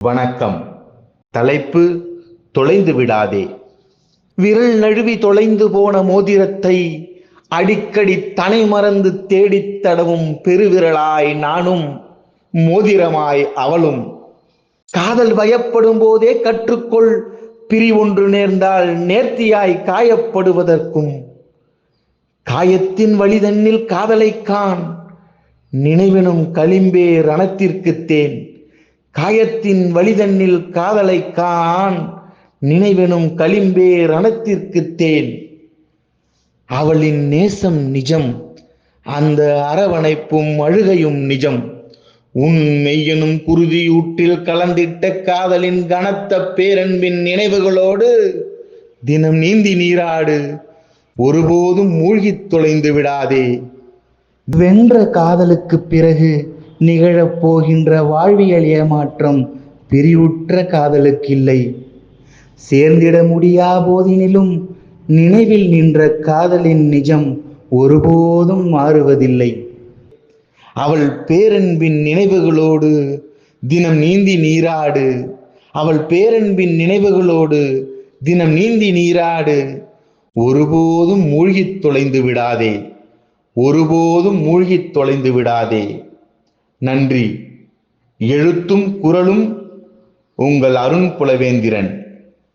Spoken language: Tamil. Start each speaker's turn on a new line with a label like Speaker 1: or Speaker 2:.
Speaker 1: வணக்கம். தலைப்பு: தொலைந்து விடாதே. விரல் நழுவி தொலைந்து போன மோதிரத்தை அடிக்கடி தனை மறந்து தேடித் தடவும் பெருவிரலாய் நானும், மோதிரமாய் அவளும். காதல் பயப்படும் போதே கற்றுக்கொள், பிரிவொன்று நேர்ந்தால் நேர்த்தியாய் காயப்படுவதற்கும். காயத்தின் வழிதன்னில் காதலை காண், நினைவெனும் களிம்பே ரணத்திற்கு தேன். காயத்தின் வழிதன்னில் காதலை காண், நினைவெனும் களிம்பே ரணத்திற்கு தேன். அவளின் நேசம் நிஜம், அந்த அரவணைப்பும் அழுகையும் நிஜம். உன் மெய்யெனும் குருதியூட்டில் கலந்திட்ட காதலின் கனத்த பேரன்பின் நினைவுகளோடு தினம் நீந்தி நீராடு, ஒருபோதும் மூழ்கித் தொலைந்து விடாதே. வென்ற காதலுக்கு பிறகு நிகழப் போகின்ற வாழ்வியல் ஏமாற்றம் பிரிவுற்ற காதலுக்கில்லை. சேர்ந்திட முடியா போதினிலும் நினைவில் நின்ற காதலின் நிஜம் ஒருபோதும் மாறுவதில்லை. அவள் பேரன்பின் நினைவுகளோடு தினம் நீந்தி நீராடு, அவள் பேரன்பின் நினைவுகளோடு தினம் நீந்தி நீராடு, ஒருபோதும் மூழ்கித் தொலைந்து விடாதே, ஒருபோதும் மூழ்கித் தொலைந்து விடாதே. நன்றி. எழுத்தும் குரலும் உங்கள் அருண் புலவேந்திரன்.